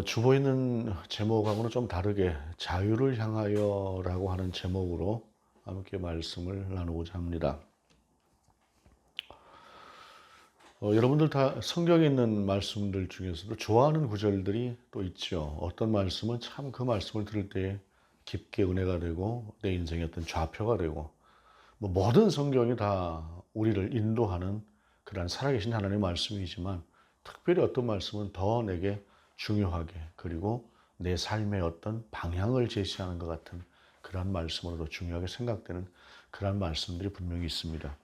주보 있는 제목하고는 좀 다르게 자유를 향하여라고 하는 제목으로 함께 말씀을 나누고자 합니다. 여러분들 다 성경에 있는 말씀들 중에서도 좋아하는 구절들이 또 있죠. 어떤 말씀은 참 그 말씀을 들을 때 깊게 은혜가 되고 내 인생의 어떤 좌표가 되고 모든 성경이 다 우리를 인도하는 그런 살아계신 하나님의 말씀이지만 특별히 어떤 말씀은 더 내게 중요하게 그리고 내 삶의 어떤 방향을 제시하는 것 같은 그런 말씀으로도 중요하게 생각되는 그런 말씀들이 분명히 있습니다.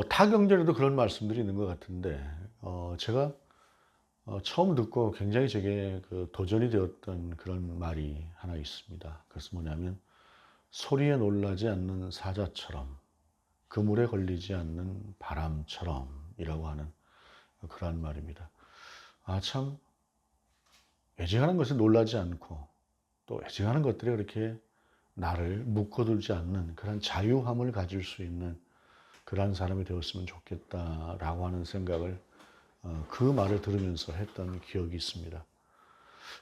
타경전에도 그런 말씀들이 있는 것 같은데 제가 처음 듣고 굉장히 제게 도전이 되었던 그런 말이 하나 있습니다. 그래서 뭐냐면 소리에 놀라지 않는 사자처럼 그물에 걸리지 않는 바람처럼 이라고 하는 그러한 말입니다. 참 외증하는 것에 놀라지 않고 또 외증하는 것들이 그렇게 나를 묶어두지 않는 그런 자유함을 가질 수 있는 그러한 사람이 되었으면 좋겠다라고 하는 생각을 그 말을 들으면서 했던 기억이 있습니다.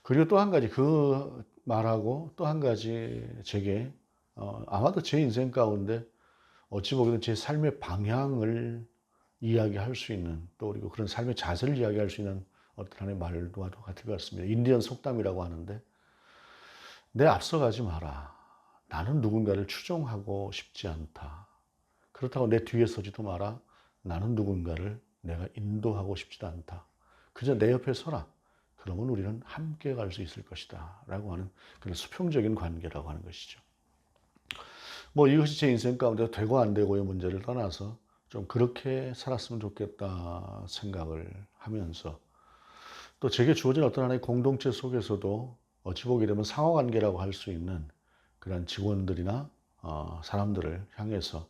그리고 또 한 가지 그 말하고 또 한 가지 제게 아마도 제 인생 가운데 어찌 보기에는 제 삶의 방향을 이야기할 수 있는 또 그리고 그런 삶의 자세를 이야기할 수 있는 어떤 하나의 말과도 같을 것 같습니다. 인디언 속담이라고 하는데 내 앞서가지 마라. 나는 누군가를 추종하고 싶지 않다. 그렇다고 내 뒤에 서지도 마라. 나는 누군가를 내가 인도하고 싶지도 않다. 그저 내 옆에 서라. 그러면 우리는 함께 갈 수 있을 것이다. 라고 하는 그런 수평적인 관계라고 하는 것이죠. 이것이 제 인생 가운데 되고 안 되고의 문제를 떠나서 좀 그렇게 살았으면 좋겠다 생각을 하면서 또 제게 주어진 어떤 하나의 공동체 속에서도 어찌 보게 되면 상호관계라고 할 수 있는 그런 직원들이나 사람들을 향해서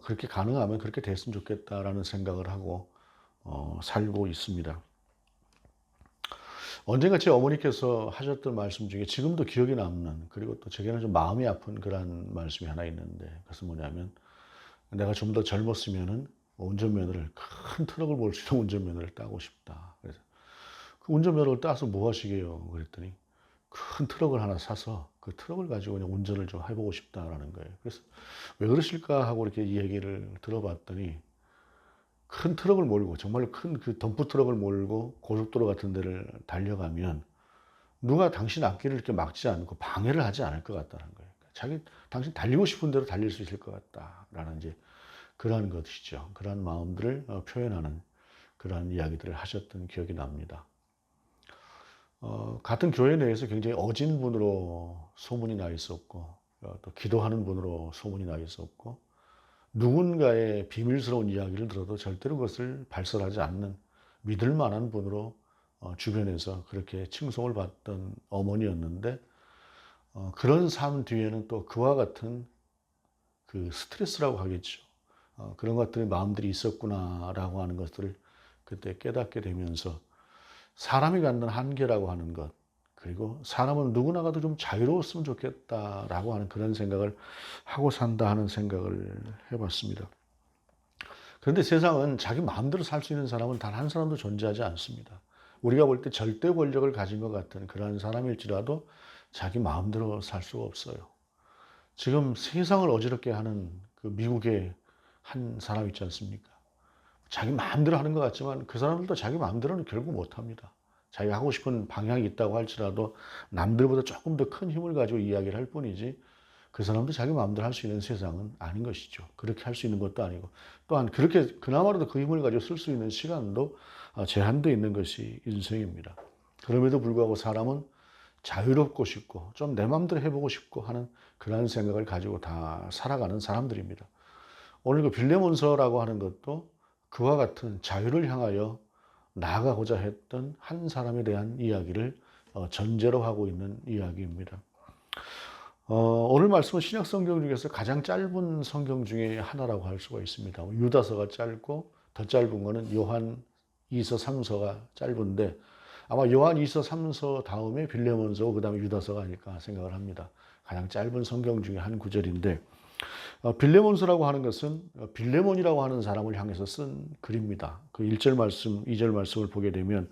그렇게 가능하면 그렇게 됐으면 좋겠다라는 생각을 하고 살고 있습니다. 언젠가 제 어머니께서 하셨던 말씀 중에 지금도 기억에 남는 그리고 또 제게는 좀 마음이 아픈 그런 말씀이 하나 있는데 그것은 뭐냐면 내가 좀 더 젊었으면은 운전면허를 큰 트럭을 몰 수 있는 운전면허를 따고 싶다. 그래서 그 운전면허를 따서 뭐 하시게요? 그랬더니 큰 트럭을 하나 사서 그 트럭을 가지고 그냥 운전을 좀 해보고 싶다라는 거예요. 그래서 왜 그러실까 하고 이렇게 이 얘기를 들어봤더니 큰 트럭을 몰고 정말 큰 그 덤프 트럭을 몰고 고속도로 같은 데를 달려가면 누가 당신 앞길을 이렇게 막지 않고 방해를 하지 않을 것 같다는 거예요. 당신 달리고 싶은 대로 달릴 수 있을 것 같다라는 이제 그러한 것이죠. 그러한 마음들을 표현하는 그러한 이야기들을 하셨던 기억이 납니다. 같은 교회 내에서 굉장히 어진 분으로 소문이 나 있었고, 또 기도하는 분으로 소문이 나 있었고, 누군가의 비밀스러운 이야기를 들어도 절대로 그것을 발설하지 않는 믿을 만한 분으로 주변에서 그렇게 칭송을 받던 어머니였는데, 그런 삶 뒤에는 또 그와 같은 그 스트레스라고 하겠죠. 그런 것들이 마음들이 있었구나라고 하는 것들을 그때 깨닫게 되면서 사람이 갖는 한계라고 하는 것, 그리고 사람은 누구나가도 좀 자유로웠으면 좋겠다라고 하는 그런 생각을 하고 산다 하는 생각을 해봤습니다. 그런데 세상은 자기 마음대로 살 수 있는 사람은 단 한 사람도 존재하지 않습니다. 우리가 볼 때 절대 권력을 가진 것 같은 그러한 사람일지라도 자기 마음대로 살 수가 없어요. 지금 세상을 어지럽게 하는 그 미국의 한 사람 있지 않습니까? 자기 마음대로 하는 것 같지만 그 사람들도 자기 마음대로는 결국 못합니다. 자기가 하고 싶은 방향이 있다고 할지라도 남들보다 조금 더 큰 힘을 가지고 이야기를 할 뿐이지 그 사람도 자기 마음대로 할 수 있는 세상은 아닌 것이죠. 그렇게 할 수 있는 것도 아니고 또한 그렇게 그나마라도 그 힘을 가지고 쓸 수 있는 시간도 제한되어 있는 것이 인생입니다. 그럼에도 불구하고 사람은 자유롭고 싶고 좀 내 마음대로 해보고 싶고 하는 그런 생각을 가지고 다 살아가는 사람들입니다. 오늘 그 빌레몬서라고 하는 것도 그와 같은 자유를 향하여 나아가고자 했던 한 사람에 대한 이야기를 전제로 하고 있는 이야기입니다. 오늘 말씀은 신약 성경 중에서 가장 짧은 성경 중에 하나라고 할 수가 있습니다. 유다서가 짧고 더 짧은 거는 요한 2서 3서가 짧은데 아마 요한 2서 3서 다음에 빌레몬서 그 다음에 유다서가 아닐까 생각을 합니다. 가장 짧은 성경 중에 한 구절인데 빌레몬서라고 하는 것은 빌레몬이라고 하는 사람을 향해서 쓴 글입니다. 그 1절 말씀, 2절 말씀을 보게 되면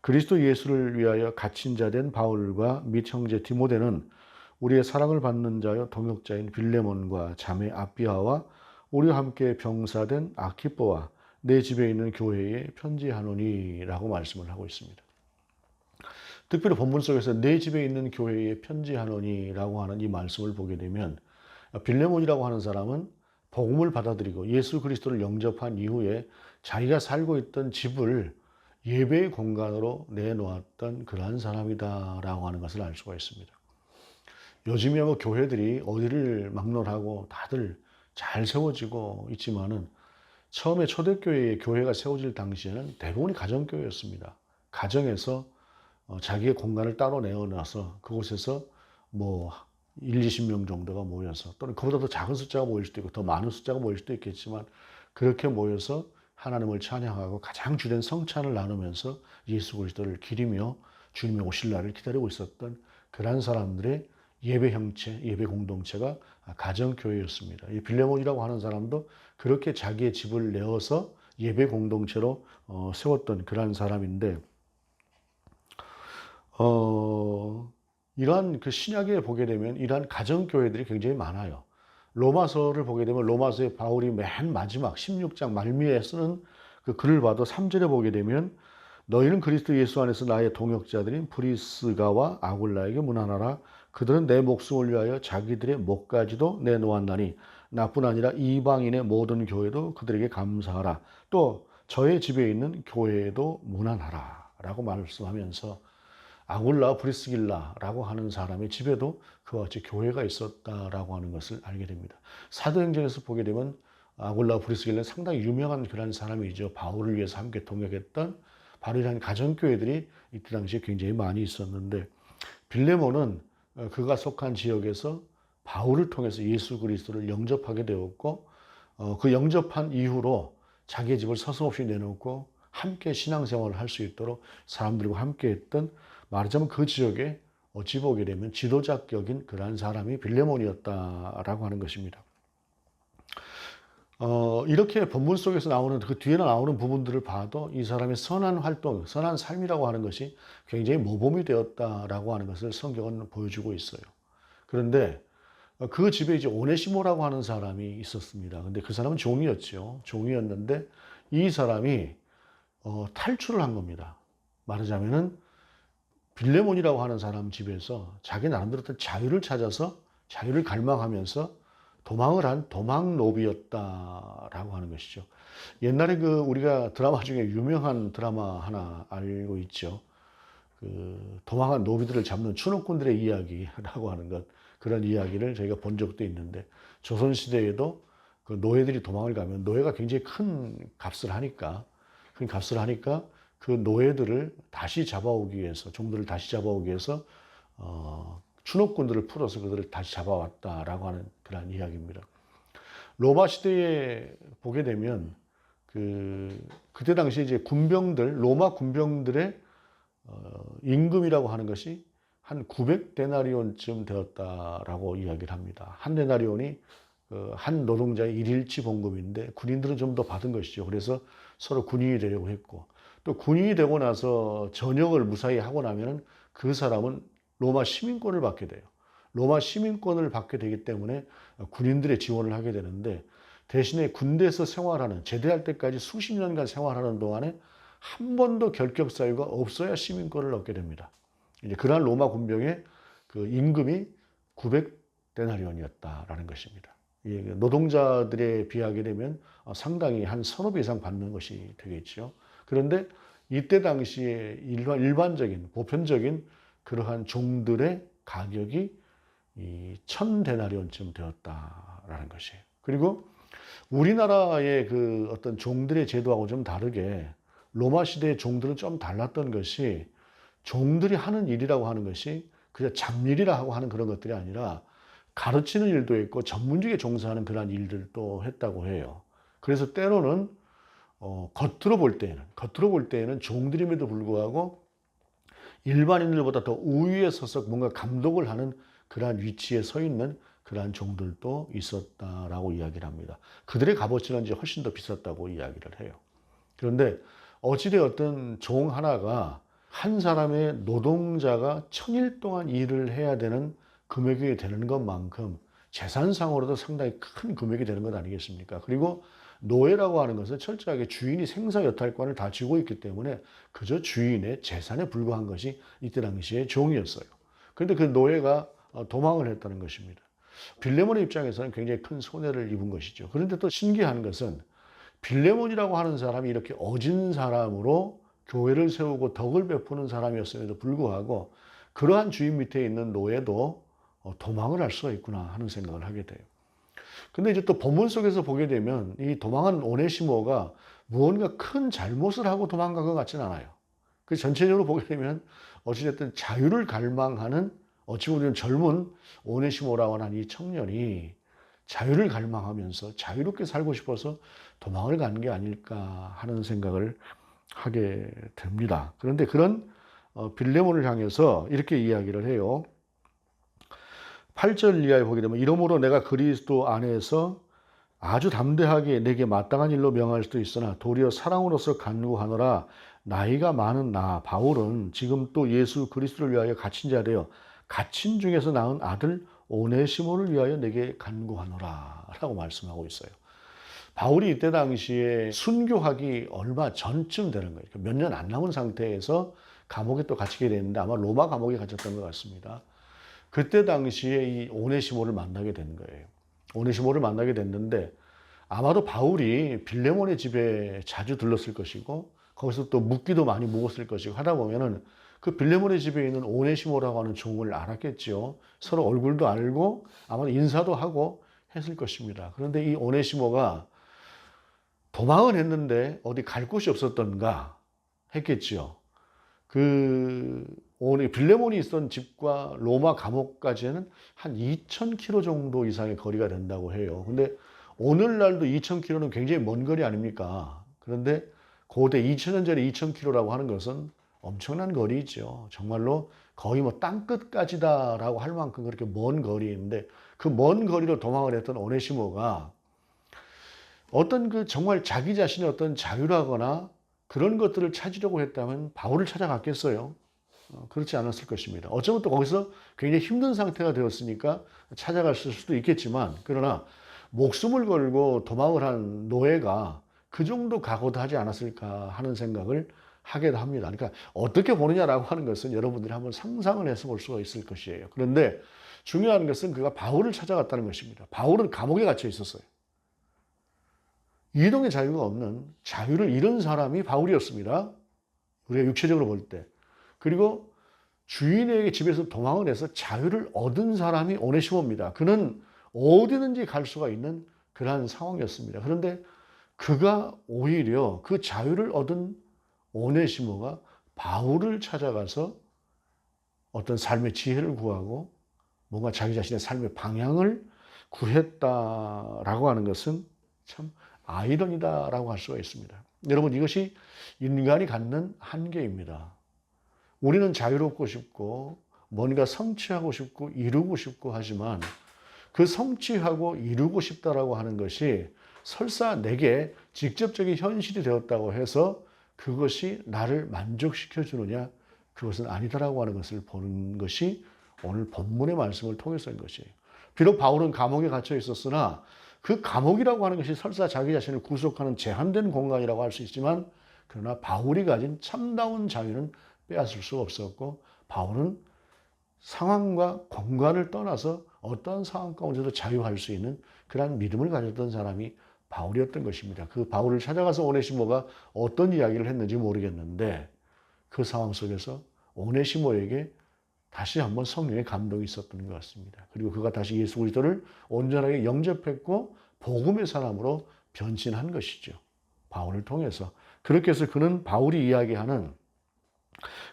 그리스도 예수를 위하여 갇힌 자 된 바울과 및 형제 디모데는 우리의 사랑을 받는 자여 동역자인 빌레몬과 자매 아비아와 우리와 함께 병사된 아키뽀와 내 집에 있는 교회에 편지하노니라고 말씀을 하고 있습니다. 특별히 본문 속에서 내 집에 있는 교회에 편지하노니라고 하는 이 말씀을 보게 되면 빌레몬이라고 하는 사람은 복음을 받아들이고 예수 그리스도를 영접한 이후에 자기가 살고 있던 집을 예배의 공간으로 내놓았던 그러한 사람이다라고 하는 것을 알 수가 있습니다. 요즘에 뭐 교회들이 어디를 막론하고 다들 잘 세워지고 있지만은 처음에 초대교회의 교회가 세워질 당시에는 대부분이 가정교회였습니다. 가정에서 자기의 공간을 따로 내어놔서 그곳에서 뭐 1, 20명 정도가 모여서 또는 그보다 더 작은 숫자가 모일 수도 있고 더 많은 숫자가 모일 수도 있겠지만 그렇게 모여서 하나님을 찬양하고 가장 주된 성찬을 나누면서 예수 그리스도를 기리며 주님의 오실 날을 기다리고 있었던 그러한 사람들의 예배 형체, 예배 공동체가 가정교회였습니다. 이 빌레몬이라고 하는 사람도 그렇게 자기의 집을 내어서 예배 공동체로 세웠던 그러한 사람인데 이러한 그 신약에 보게 되면 이러한 가정교회들이 굉장히 많아요. 로마서를 보게 되면 로마서의 바울이 맨 마지막 16장 말미에 쓰는 그 글을 봐도 3절에 보게 되면 너희는 그리스도 예수 안에서 나의 동역자들인 브리스가와 아굴라에게 문안하라. 그들은 내 목숨을 위하여 자기들의 목까지도 내놓았나니 나뿐 아니라 이방인의 모든 교회도 그들에게 감사하라. 또 저의 집에 있는 교회에도 문안하라 라고 말씀하면서 아굴라 브리스길라라고 하는 사람의 집에도 그와 같이 교회가 있었다라고 하는 것을 알게 됩니다. 사도행전에서 보게 되면 아굴라 브리스길라는 상당히 유명한 그런 사람이죠. 바울을 위해서 함께 동역했던 바로 이런 가정교회들이 이때 당시에 굉장히 많이 있었는데 빌레몬은 그가 속한 지역에서 바울을 통해서 예수 그리스도를 영접하게 되었고 그 영접한 이후로 자기의 집을 서슴없이 내놓고 함께 신앙생활을 할 수 있도록 사람들과 함께 했던 말하자면 그 지역에 어찌 보게 되면 지도자격인 그러한 사람이 빌레몬이었다라고 하는 것입니다. 이렇게 본문 속에서 나오는 그 뒤에 나오는 부분들을 봐도 이 사람의 선한 활동, 선한 삶이라고 하는 것이 굉장히 모범이 되었다라고 하는 것을 성경은 보여주고 있어요. 그런데 그 집에 이제 오네시모라고 하는 사람이 있었습니다. 근데 그 사람은 종이었죠. 종이었는데 이 사람이 탈출을 한 겁니다. 말하자면은 빌레몬이라고 하는 사람 집에서 자기 나름대로 어떤 자유를 찾아서 자유를 갈망하면서 도망을 한 도망노비였다라고 하는 것이죠. 옛날에 그 우리가 드라마 중에 유명한 드라마 하나 알고 있죠. 그 도망한 노비들을 잡는 추노꾼들의 이야기라고 하는 것, 그런 이야기를 저희가 본 적도 있는데 조선시대에도 그 노예들이 도망을 가면 노예가 굉장히 큰 값을 하니까 그 노예들을 다시 잡아오기 위해서, 종들을 다시 잡아오기 위해서 추노꾼들을 풀어서 그들을 다시 잡아왔다라고 하는 그런 이야기입니다. 로마 시대에 보게 되면 그때 당시에 이제 로마 군병들의 임금이라고 하는 것이 한 900데나리온쯤 되었다라고 이야기를 합니다. 한 데나리온이 한 노동자의 일일치 봉급인데 군인들은 좀 더 받은 것이죠. 그래서 서로 군인이 되려고 했고 또 군인이 되고 나서 전역을 무사히 하고 나면은 그 사람은 로마 시민권을 받게 돼요. 로마 시민권을 받게 되기 때문에 군인들의 지원을 하게 되는데 대신에 군대에서 생활하는 제대할 때까지 수십 년간 생활하는 동안에 한 번도 결격 사유가 없어야 시민권을 얻게 됩니다. 이제 그러한 로마 군병의 그 임금이 900데나리온이었다라는 것입니다. 노동자들에 비하게 되면 상당히 한 서너 배 이상 받는 것이 되겠죠. 그런데 이때 당시에 일반적인 보편적인 그러한 종들의 가격이 1000데나리온쯤 되었다라는 것이에요. 그리고 우리나라의 그 어떤 종들의 제도하고 좀 다르게 로마 시대의 종들은 좀 달랐던 것이 종들이 하는 일이라고 하는 것이 그냥 잡일이라고 하는 그런 것들이 아니라 가르치는 일도 있고 전문직에 종사하는 그런 일들도 했다고 해요. 그래서 때로는 겉으로 볼 때에는 종들임에도 불구하고 일반인들보다 더 우위에 서서 뭔가 감독을 하는 그러한 위치에 서 있는 그러한 종들도 있었다라고 이야기를 합니다. 그들의 값어치는 이제 훨씬 더 비쌌다고 이야기를 해요. 그런데 어찌되었든 종 하나가 한 사람의 노동자가 1000일 동안 일을 해야 되는 금액이 되는 것만큼 재산상으로도 상당히 큰 금액이 되는 것 아니겠습니까? 그리고 노예라고 하는 것은 철저하게 주인이 생사 여탈권을 다 쥐고 있기 때문에 그저 주인의 재산에 불과한 것이 이때 당시에 종이었어요. 그런데 그 노예가 도망을 했다는 것입니다. 빌레몬의 입장에서는 굉장히 큰 손해를 입은 것이죠. 그런데 또 신기한 것은 빌레몬이라고 하는 사람이 이렇게 어진 사람으로 교회를 세우고 덕을 베푸는 사람이었음에도 불구하고 그러한 주인 밑에 있는 노예도 도망을 할 수가 있구나 하는 생각을 하게 돼요. 근데 이제 또 본문 속에서 보게 되면 이 도망한 오네시모가 무언가 큰 잘못을 하고 도망간 것 같지는 않아요. 그 전체적으로 보게 되면 어찌됐든 자유를 갈망하는 어찌 보면 젊은 오네시모라고 하는 이 청년이 자유를 갈망하면서 자유롭게 살고 싶어서 도망을 간 게 아닐까 하는 생각을 하게 됩니다. 그런데 그런 빌레몬을 향해서 이렇게 이야기를 해요. 8절 이하에 보게 되면 이러므로 내가 그리스도 안에서 아주 담대하게 내게 마땅한 일로 명할 수도 있으나 도리어 사랑으로서 간구하노라. 나이가 많은 나 바울은 지금 또 예수 그리스도를 위하여 갇힌 자 되어 갇힌 중에서 낳은 아들 오네시모를 위하여 내게 간구하노라 라고 말씀하고 있어요. 바울이 이때 당시에 순교하기 얼마 전쯤 되는 거예요. 몇 년 안 남은 상태에서 감옥에 또 갇히게 됐는데 아마 로마 감옥에 갇혔던 것 같습니다. 그때 당시에 이 오네시모를 만나게 된 거예요. 오네시모를 만나게 됐는데 아마도 바울이 빌레몬의 집에 자주 들렀을 것이고 거기서 또 묵기도 많이 묵었을 것이고 하다 보면은 그 빌레몬의 집에 있는 오네시모라고 하는 종을 알았겠죠. 서로 얼굴도 알고 아마 인사도 하고 했을 것입니다. 그런데 이 오네시모가 도망을 했는데 어디 갈 곳이 없었던가 했겠지요. 빌레몬이 있던 집과 로마 감옥까지는 한 2000km 정도 이상의 거리가 된다고 해요. 근데 오늘날도 2000km는 굉장히 먼 거리 아닙니까? 그런데 고대 2000년 전에 2000km라고 하는 것은 엄청난 거리죠. 정말로 거의 뭐 땅끝까지다라고 할 만큼 그렇게 먼 거리인데 그 먼 거리로 도망을 했던 오네시모가 어떤 그 정말 자기 자신의 어떤 자유라거나 그런 것들을 찾으려고 했다면 바울을 찾아갔겠어요. 그렇지 않았을 것입니다. 어쩌면 또 거기서 굉장히 힘든 상태가 되었으니까 찾아갔을 수도 있겠지만 그러나 목숨을 걸고 도망을 한 노예가 그 정도 각오도 하지 않았을까 하는 생각을 하게 합니다. 그러니까 어떻게 보느냐라고 하는 것은 여러분들이 한번 상상을 해서 볼 수가 있을 것이에요. 그런데 중요한 것은 그가 바울을 찾아갔다는 것입니다. 바울은 감옥에 갇혀 있었어요. 이동의 자유가 없는 자유를 잃은 사람이 바울이었습니다. 우리가 육체적으로 볼 때. 그리고 주인에게 집에서 도망을 해서 자유를 얻은 사람이 오네시모입니다. 그는 어디든지 갈 수가 있는 그러한 상황이었습니다. 그런데 그가 오히려 그 자유를 얻은 오네시모가 바울을 찾아가서 어떤 삶의 지혜를 구하고 뭔가 자기 자신의 삶의 방향을 구했다라고 하는 것은 참 아이러니다라고 할 수가 있습니다. 여러분, 이것이 인간이 갖는 한계입니다. 우리는 자유롭고 싶고 뭔가 성취하고 싶고 이루고 싶고 하지만 그 성취하고 이루고 싶다라고 하는 것이 설사 내게 직접적인 현실이 되었다고 해서 그것이 나를 만족시켜 주느냐? 그것은 아니다라고 하는 것을 보는 것이 오늘 본문의 말씀을 통해서인 것이에요. 비록 바울은 감옥에 갇혀 있었으나 그 감옥이라고 하는 것이 설사 자기 자신을 구속하는 제한된 공간이라고 할 수 있지만 그러나 바울이 가진 참다운 자유는 빼앗을 수 없었고 바울은 상황과 공간을 떠나서 어떠한 상황 가운데도 자유할 수 있는 그러한 믿음을 가졌던 사람이 바울이었던 것입니다. 그 바울을 찾아가서 오네시모가 어떤 이야기를 했는지 모르겠는데 그 상황 속에서 오네시모에게 다시 한번 성령의 감동이 있었던 것 같습니다. 그리고 그가 다시 예수 그리스도를 온전하게 영접했고 복음의 사람으로 변신한 것이죠. 바울을 통해서. 그렇게 해서 그는 바울이 이야기하는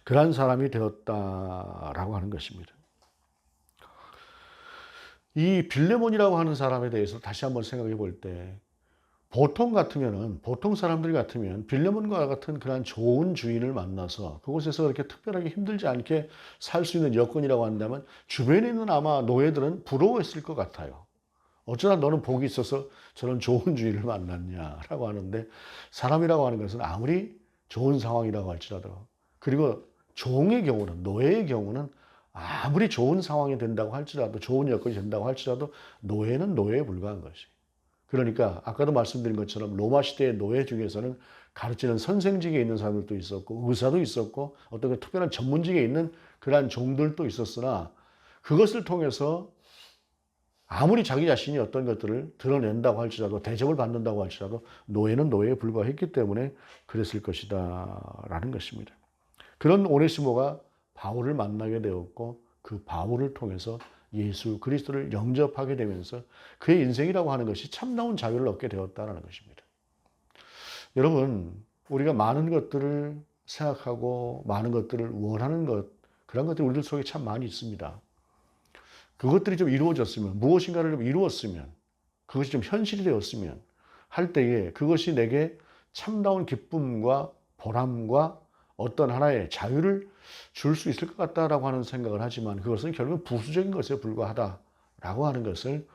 그러한 사람이 되었다라고 하는 것입니다. 이 빌레몬이라고 하는 사람에 대해서 다시 한번 생각해 볼 때 보통 사람들 같으면 빌레몬과 같은 그런 좋은 주인을 만나서 그곳에서 그렇게 특별하게 힘들지 않게 살 수 있는 여건이라고 한다면 주변에 있는 아마 노예들은 부러워했을 것 같아요. 어쩌다 너는 복이 있어서 저런 좋은 주인을 만났냐라고 하는데 사람이라고 하는 것은 아무리 좋은 상황이라고 할지라도 그리고 종의 경우는, 노예의 경우는 아무리 좋은 상황이 된다고 할지라도, 좋은 여건이 된다고 할지라도 노예는 노예에 불과한 것이. 그러니까 아까도 말씀드린 것처럼 로마 시대의 노예 중에서는 가르치는 선생직에 있는 사람들도 있었고, 의사도 있었고, 어떤 특별한 전문직에 있는 그러한 종들도 있었으나, 그것을 통해서 아무리 자기 자신이 어떤 것들을 드러낸다고 할지라도, 대접을 받는다고 할지라도 노예는 노예에 불과했기 때문에 그랬을 것이다 라는 것입니다. 그런 오네시모가 바울을 만나게 되었고, 그 바울을 통해서 예수 그리스도를 영접하게 되면서 그의 인생이라고 하는 것이 참다운 자유를 얻게 되었다는 것입니다. 여러분, 우리가 많은 것들을 생각하고 많은 것들을 원하는 것, 그런 것들이 우리들 속에 참 많이 있습니다. 그것들이 좀 이루어졌으면, 무엇인가를 좀 이루었으면, 그것이 좀 현실이 되었으면 할 때에 그것이 내게 참다운 기쁨과 보람과 어떤 하나의 자유를 줄 수 있을 것 같다라고 하는 생각을 하지만, 그것은 결국 부수적인 것에 불과하다라고 하는 것을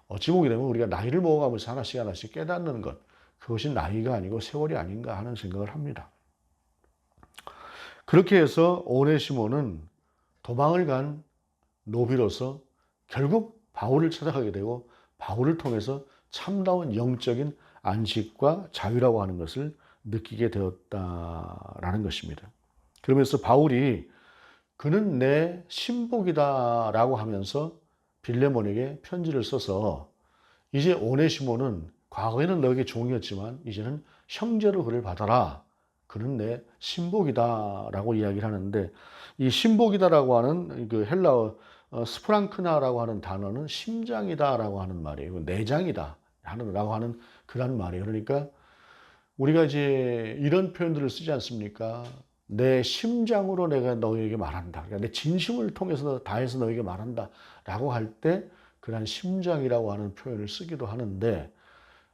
어찌 보게 되면 우리가 나이를 먹어가면서 하나씩 하나씩 깨닫는 것, 그것이 나이가 아니고 세월이 아닌가 하는 생각을 합니다. 그렇게 해서 오네시모는 도망을 간 노비로서 결국 바울을 찾아가게 되고, 바울을 통해서 참다운 영적인 안식과 자유라고 하는 것을 느끼게 되었다라는 것입니다. 그러면서 바울이 그는 내 신복이다라고 하면서 빌레몬에게 편지를 써서, 이제 오네시모는 과거에는 너에게 종이었지만 이제는 형제로 그를 받아라. 그는 내 신복이다라고 이야기를 하는데, 이 신복이다라고 하는 그 헬라어 스프랑크나라고 하는 단어는 심장이다라고 하는 말이에요. 내장이다 라고 하는 그런 말이에요. 그러니까 우리가 이제 이런 표현들을 쓰지 않습니까? 내 심장으로 내가 너에게 말한다. 그러니까 내 진심을 통해서 다해서 너에게 말한다 라고 할 때 그런 심장이라고 하는 표현을 쓰기도 하는데,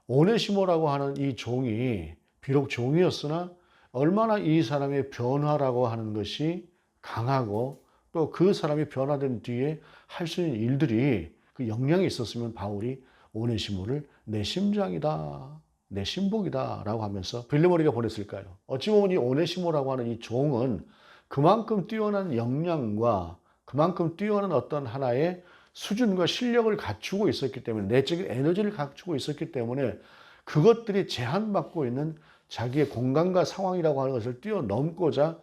오네시모라고 하는 이 종이 비록 종이었으나 얼마나 이 사람의 변화라고 하는 것이 강하고, 또 그 사람이 변화된 뒤에 할 수 있는 일들이 그 역량이 있었으면 바울이 오네시모를 내 심장이다, 내 신복이다 라고 하면서 빌레몬에게 보냈을까요? 어찌 보면 이 오네시모라고 하는 이 종은 그만큼 뛰어난 역량과 그만큼 뛰어난 어떤 하나의 수준과 실력을 갖추고 있었기 때문에, 내적인 에너지를 갖추고 있었기 때문에 그것들이 제한받고 있는 자기의 공간과 상황이라고 하는 것을 뛰어넘고자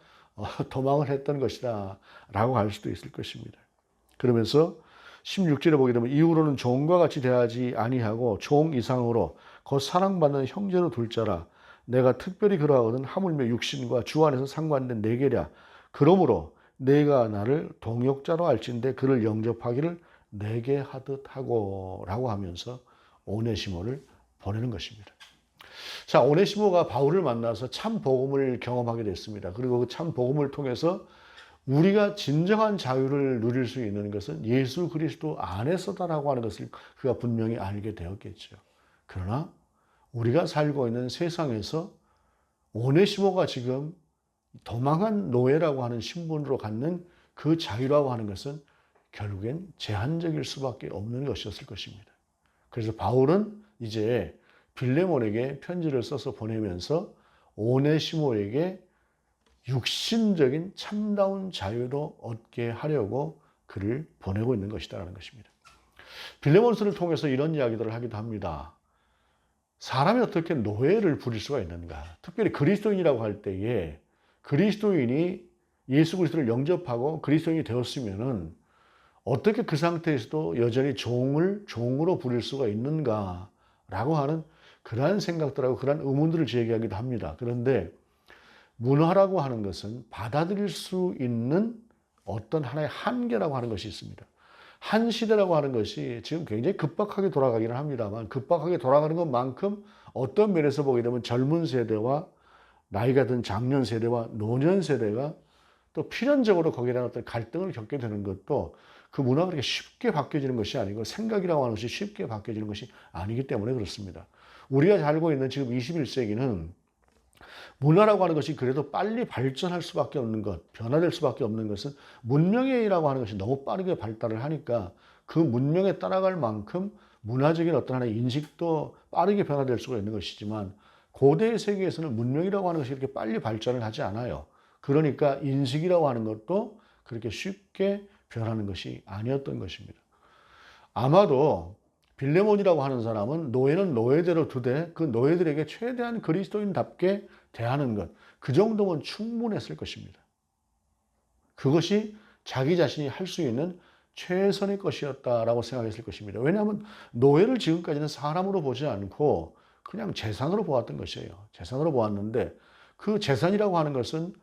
도망을 했던 것이다 라고 할 수도 있을 것입니다. 그러면서 16절에 보게 되면, 이후로는 종과 같이 대하지 아니하고 종 이상으로 곧 사랑받는 형제로 둘 자라. 내가 특별히 그러하거든 하물며 육신과 주 안에서 상관된 내게랴. 그러므로 내가 나를 동역자로 알진대 그를 영접하기를 내게 하듯 하고 라고 하면서 오네시모를 보내는 것입니다. 자, 오네시모가 바울을 만나서 참 복음을 경험하게 됐습니다. 그리고 그 참 복음을 통해서 우리가 진정한 자유를 누릴 수 있는 것은 예수 그리스도 안에서다라고 하는 것을 그가 분명히 알게 되었겠죠. 그러나 우리가 살고 있는 세상에서 오네시모가 지금 도망한 노예라고 하는 신분으로 갖는 그 자유라고 하는 것은 결국엔 제한적일 수밖에 없는 것이었을 것입니다. 그래서 바울은 이제 빌레몬에게 편지를 써서 보내면서 오네시모에게 육신적인 참다운 자유도 얻게 하려고 그를 보내고 있는 것이다라는 것입니다. 빌레몬서를 통해서 이런 이야기들을 하기도 합니다. 사람이 어떻게 노예를 부릴 수가 있는가? 특별히 그리스도인이라고 할 때에 그리스도인이 예수 그리스도를 영접하고 그리스도인이 되었으면은 어떻게 그 상태에서도 여전히 종으로 부릴 수가 있는가라고 하는 그러한 생각들하고 그러한 의문들을 제기하기도 합니다. 그런데 문화라고 하는 것은 받아들일 수 있는 어떤 하나의 한계라고 하는 것이 있습니다. 한 시대라고 하는 것이 지금 굉장히 급박하게 돌아가기는 합니다만, 급박하게 돌아가는 것만큼 어떤 면에서 보게 되면 젊은 세대와 나이가 든 장년 세대와 노년 세대가 또 필연적으로 거기에 대한 어떤 갈등을 겪게 되는 것도, 그 문화가 그렇게 쉽게 바뀌어지는 것이 아니고 생각이라고 하는 것이 쉽게 바뀌어지는 것이 아니기 때문에 그렇습니다. 우리가 살고 있는 지금 21세기는 문화라고 하는 것이 그래도 빨리 발전할 수밖에 없는 것, 변화될 수밖에 없는 것은 문명이라고 하는 것이 너무 빠르게 발달을 하니까 그 문명에 따라갈 만큼 문화적인 어떤 하나의 인식도 빠르게 변화될 수가 있는 것이지만, 고대의 세계에서는 문명이라고 하는 것이 이렇게 빨리 발전을 하지 않아요. 그러니까 인식이라고 하는 것도 그렇게 쉽게 변하는 것이 아니었던 것입니다. 아마도 빌레몬이라고 하는 사람은 노예는 노예대로 두되 그 노예들에게 최대한 그리스도인답게 대하는 것, 그 정도면 충분했을 것입니다. 그것이 자기 자신이 할 수 있는 최선의 것이었다라고 생각했을 것입니다. 왜냐하면 노예를 지금까지는 사람으로 보지 않고 그냥 재산으로 보았던 것이에요. 재산으로 보았는데 그 재산이라고 하는 것은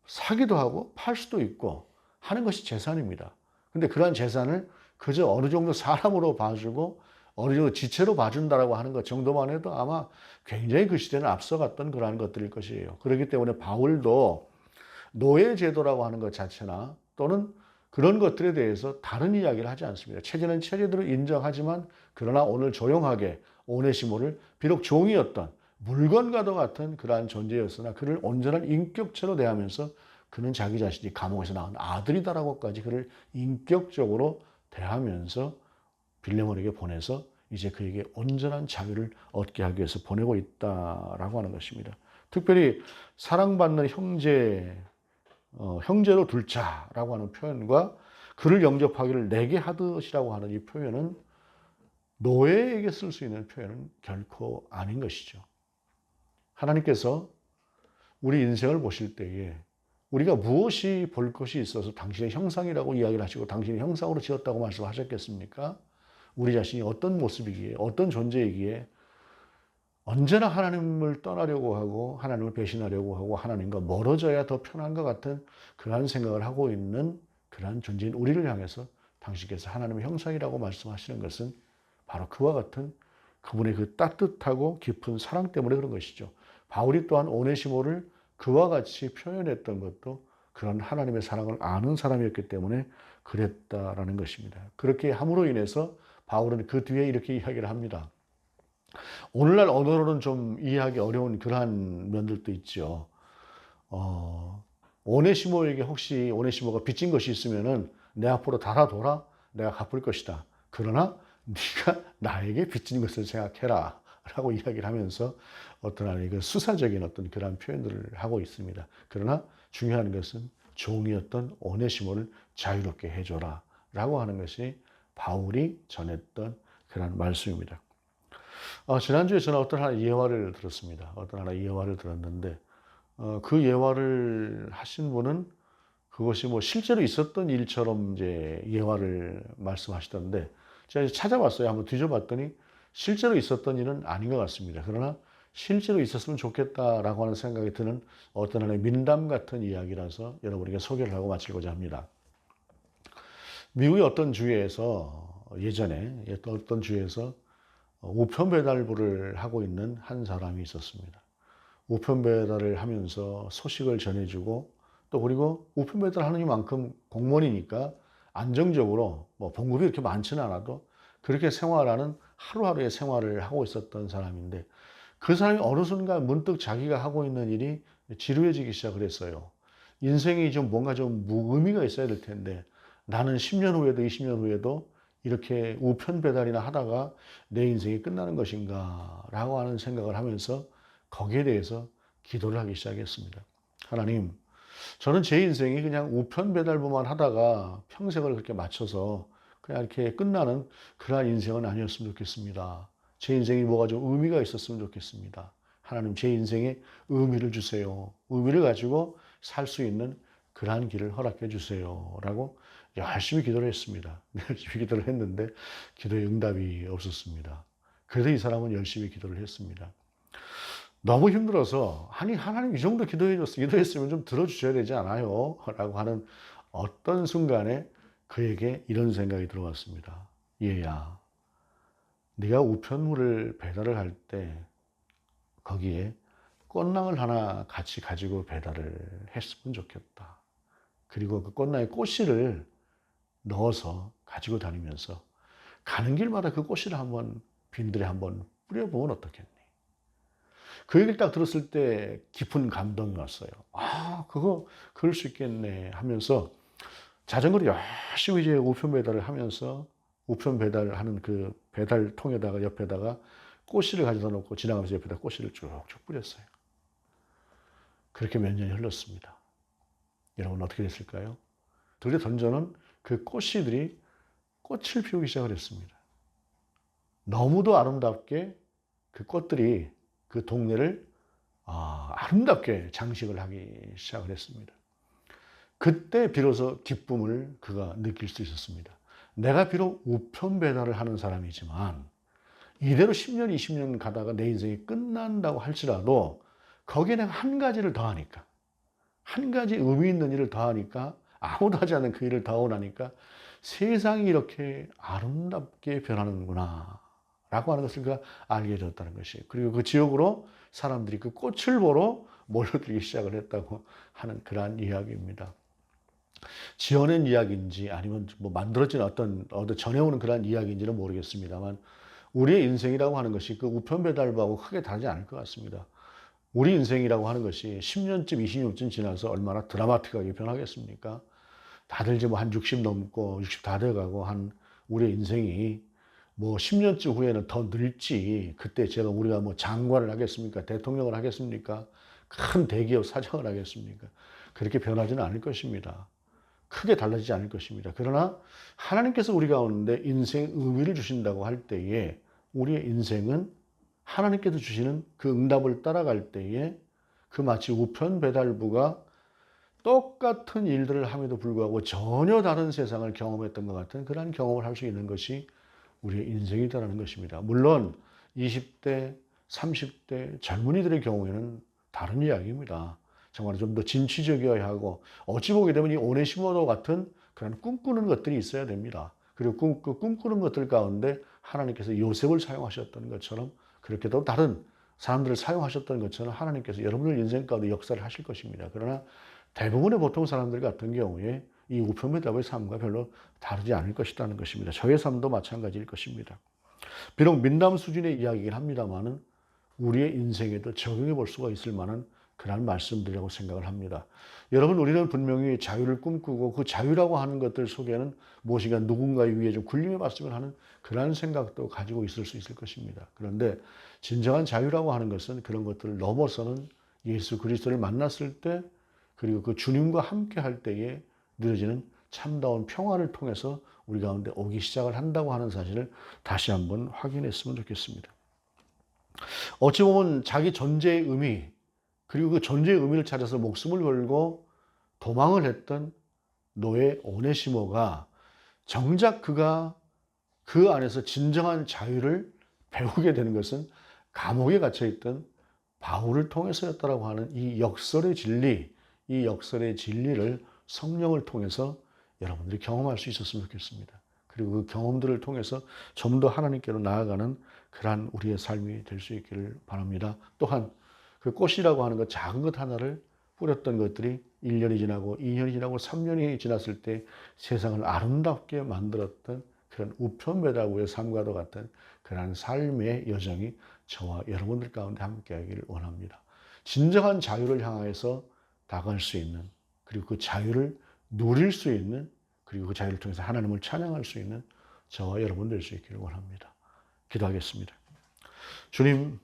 사기도 하고 팔 수도 있고 하는 것이 재산입니다. 근데 그러한 재산을 그저 어느 정도 사람으로 봐주고 어느 정도 지체로 봐준다라고 하는 것 정도만 해도 아마 굉장히 그 시대는 앞서갔던 그러한 것들일 것이에요. 그렇기 때문에 바울도 노예 제도라고 하는 것 자체나 또는 그런 것들에 대해서 다른 이야기를 하지 않습니다. 체제는 체제대로 인정하지만 그러나 오늘 조용하게 오네시모를 비록 종이었던 물건과도 같은 그러한 존재였으나 그를 온전한 인격체로 대하면서 그는 자기 자신이 감옥에서 낳은 아들이다라고까지 그를 인격적으로 대하면서 빌레몬에게 보내서 이제 그에게 온전한 자유를 얻게 하기 위해서 보내고 있다라고 하는 것입니다. 특별히 사랑받는 형제로 둘자라고 하는 표현과 그를 영접하기를 내게 하듯이라고 하는 이 표현은 노예에게 쓸 수 있는 표현은 결코 아닌 것이죠. 하나님께서 우리 인생을 보실 때에 우리가 무엇이 볼 것이 있어서 당신의 형상이라고 이야기를 하시고 당신의 형상으로 지었다고 말씀하셨겠습니까? 우리 자신이 어떤 모습이기에 어떤 존재이기에 언제나 하나님을 떠나려고 하고 하나님을 배신하려고 하고 하나님과 멀어져야 더 편한 것 같은 그러한 생각을 하고 있는 그러한 존재인 우리를 향해서 당신께서 하나님의 형상이라고 말씀하시는 것은 바로 그와 같은 그분의 그 따뜻하고 깊은 사랑 때문에 그런 것이죠. 바울이 또한 오네시모를 그와 같이 표현했던 것도 그런 하나님의 사랑을 아는 사람이었기 때문에 그랬다라는 것입니다. 그렇게 함으로 인해서 바울은 그 뒤에 이렇게 이야기를 합니다. 오늘날 언어로는 좀 이해하기 어려운 그러한 면들도 있죠. 오네시모에게 혹시 오네시모가 빚진 것이 있으면은 내 앞으로 달아둬라. 내가 갚을 것이다. 그러나 네가 나에게 빚진 것을 생각해라. 라고 이야기를 하면서 어떤 하나의 그 수사적인 어떤 그런 표현들을 하고 있습니다. 그러나 중요한 것은 종이었던 오네시모를 자유롭게 해줘라. 라고 하는 것이 바울이 전했던 그런 말씀입니다. 지난주에 저는 어떤 하나의 예화를 들었습니다. 어떤 하나의 예화를 들었는데, 그 예화를 하신 분은 그것이 뭐 실제로 있었던 일처럼 이제 예화를 말씀하시던데, 제가 찾아봤어요. 한번 뒤져봤더니 실제로 있었던 일은 아닌 것 같습니다. 그러나 실제로 있었으면 좋겠다라고 하는 생각이 드는 어떤 하나의 민담 같은 이야기라서 여러분에게 소개를 하고 마치고자 합니다. 미국의 어떤 주에서 예전에 어떤 주에서 우편 배달부를 하고 있는 한 사람이 있었습니다. 우편 배달을 하면서 소식을 전해주고 또 그리고 우편 배달하는 이만큼 공무원이니까 안정적으로 뭐 봉급이 그렇게 많지는 않아도 그렇게 생활하는 하루하루의 생활을 하고 있었던 사람인데 그 사람이 어느 순간 문득 자기가 하고 있는 일이 지루해지기 시작을 했어요. 인생이 좀 뭔가 좀 무의미가 있어야 될 텐데 나는 10년 후에도 20년 후에도 이렇게 우편 배달이나 하다가 내 인생이 끝나는 것인가 라고 하는 생각을 하면서 거기에 대해서 기도를 하기 시작했습니다. 하나님, 저는 제 인생이 그냥 우편 배달부만 하다가 평생을 그렇게 맞춰서 그냥 이렇게 끝나는 그러한 인생은 아니었으면 좋겠습니다. 제 인생이 뭐가 좀 의미가 있었으면 좋겠습니다. 하나님, 제 인생에 의미를 주세요. 의미를 가지고 살 수 있는 그러한 길을 허락해 주세요. 라고 열심히 기도를 했습니다. 열심히 기도를 했는데 기도의 응답이 없었습니다. 그래도 이 사람은 열심히 기도를 했습니다. 너무 힘들어서 아니 하나님 이 정도 기도했으면 좀 들어주셔야 되지 않아요? 라고 하는 어떤 순간에 그에게 이런 생각이 들어왔습니다. 얘야, 네가 우편물을 배달을 할 때 거기에 꽃낭을 하나 같이 가지고 배달을 했으면 좋겠다. 그리고 그 꽃낭에 꽃씨를 넣어서 가지고 다니면서 가는 길마다 그 꽃씨를 한번 빈들에 한번 뿌려보면 어떻겠니? 그 얘기를 딱 들었을 때 깊은 감동이 왔어요. 그거 그럴 수 있겠네 하면서 자전거를 열심히 이제 우편 배달을 하면서 우편 배달하는 그 배달통에다가 옆에다가 꽃씨를 가져다 놓고 지나가면서 옆에다 꽃씨를 쭉쭉 뿌렸어요. 그렇게 몇 년이 흘렀습니다. 여러분 어떻게 됐을까요? 들에 던져는 그 꽃씨들이 꽃을 피우기 시작을 했습니다. 너무도 아름답게 그 꽃들이 그 동네를 아름답게 장식을 하기 시작을 했습니다. 그때 비로소 기쁨을 그가 느낄 수 있었습니다. 내가 비록 우편 배달을 하는 사람이지만 이대로 10년, 20년 가다가 내 인생이 끝난다고 할지라도 거기에 내가 한 가지를 더하니까, 한 가지 의미 있는 일을 더하니까, 아무도 하지 않는 그 일을 더하고 나니까 세상이 이렇게 아름답게 변하는구나 라고 하는 것을 그가 알게 되었다는 것이에요. 그리고 그 지역으로 사람들이 그 꽃을 보러 몰려들기 시작을 했다고 하는 그러한 이야기입니다. 지어낸 이야기인지 아니면 뭐 만들어진 어떤 전해오는 그러한 이야기인지는 모르겠습니다만 우리의 인생이라고 하는 것이 그 우편 배달부하고 크게 다르지 않을 것 같습니다. 우리 인생이라고 하는 것이 10년쯤, 20년쯤 지나서 얼마나 드라마틱하게 변하겠습니까? 다들 이제 뭐 한 60 넘고 60 다 돼가고 한 우리의 인생이 뭐 10년쯤 후에는 더 늘지, 그때 우리가 뭐 장관을 하겠습니까? 대통령을 하겠습니까? 큰 대기업 사장을 하겠습니까? 그렇게 변하지는 않을 것입니다. 크게 달라지지 않을 것입니다. 그러나 하나님께서 우리 가운데 인생 의미를 주신다고 할 때에 우리의 인생은 하나님께서 주시는 그 응답을 따라갈 때에 그 마치 우편 배달부가 똑같은 일들을 함에도 불구하고 전혀 다른 세상을 경험했던 것 같은 그런 경험을 할 수 있는 것이 우리의 인생이다라는 것입니다. 물론 20대, 30대 젊은이들의 경우에는 다른 이야기입니다. 정말 좀 더 진취적이어야 하고 어찌 보게 되면 이 오네시모도 같은 그런 꿈꾸는 것들이 있어야 됩니다. 그리고 그 꿈꾸는 것들 가운데 하나님께서 요셉을 사용하셨던 것처럼 그렇게 또 다른 사람들을 사용하셨던 것처럼 하나님께서 여러분들 인생 가운데 역사를 하실 것입니다. 그러나 대부분의 보통 사람들 같은 경우에 이 우편배달의 삶과 별로 다르지 않을 것이라는 것입니다. 저의 삶도 마찬가지일 것입니다. 비록 민담 수준의 이야기이긴 합니다만은 우리의 인생에도 적용해 볼 수가 있을 만한 그런 말씀들이라고 생각을 합니다. 여러분, 우리는 분명히 자유를 꿈꾸고 그 자유라고 하는 것들 속에는 무엇인가 누군가에 의해 좀 군림해 봤으면 하는 그런 생각도 가지고 있을 수 있을 것입니다. 그런데 진정한 자유라고 하는 것은 그런 것들을 넘어서는 예수 그리스도를 만났을 때 그리고 그 주님과 함께 할 때에 누려지는 참다운 평화를 통해서 우리 가운데 오기 시작을 한다고 하는 사실을 다시 한번 확인했으면 좋겠습니다. 어찌 보면 자기 존재의 의미, 그리고 그 존재의 의미를 찾아서 목숨을 걸고 도망을 했던 노예 오네시모가 정작 그가 그 안에서 진정한 자유를 배우게 되는 것은 감옥에 갇혀있던 바울을 통해서였다라고 하는 이 역설의 진리, 이 역설의 진리를 성령을 통해서 여러분들이 경험할 수 있었으면 좋겠습니다. 그리고 그 경험들을 통해서 좀 더 하나님께로 나아가는 그러한 우리의 삶이 될 수 있기를 바랍니다. 또한 그 꽃이라고 하는 것 작은 것 하나를 뿌렸던 것들이 1년이 지나고 2년이 지나고 3년이 지났을 때 세상을 아름답게 만들었던 그런 우편배달부의 삶과도 같은 그런 삶의 여정이 저와 여러분들 가운데 함께하기를 원합니다. 진정한 자유를 향해서 나갈 수 있는, 그리고 그 자유를 누릴 수 있는, 그리고 그 자유를 통해서 하나님을 찬양할 수 있는 저와 여러분 될 수 있기를 원합니다. 기도하겠습니다. 주님,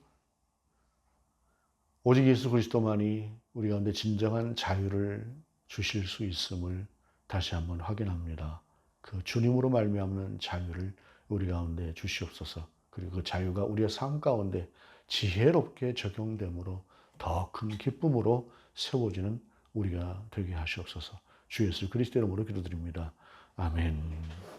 오직 예수 그리스도만이 우리 가운데 진정한 자유를 주실 수 있음을 다시 한번 확인합니다. 그 주님으로 말미암는 자유를 우리 가운데 주시옵소서. 그리고 그 자유가 우리의 삶 가운데 지혜롭게 적용됨으로 더 큰 기쁨으로 세워지는 우리가 되게 하시옵소서. 주 예수 그리스도 이름으로 기도드립니다. 아멘.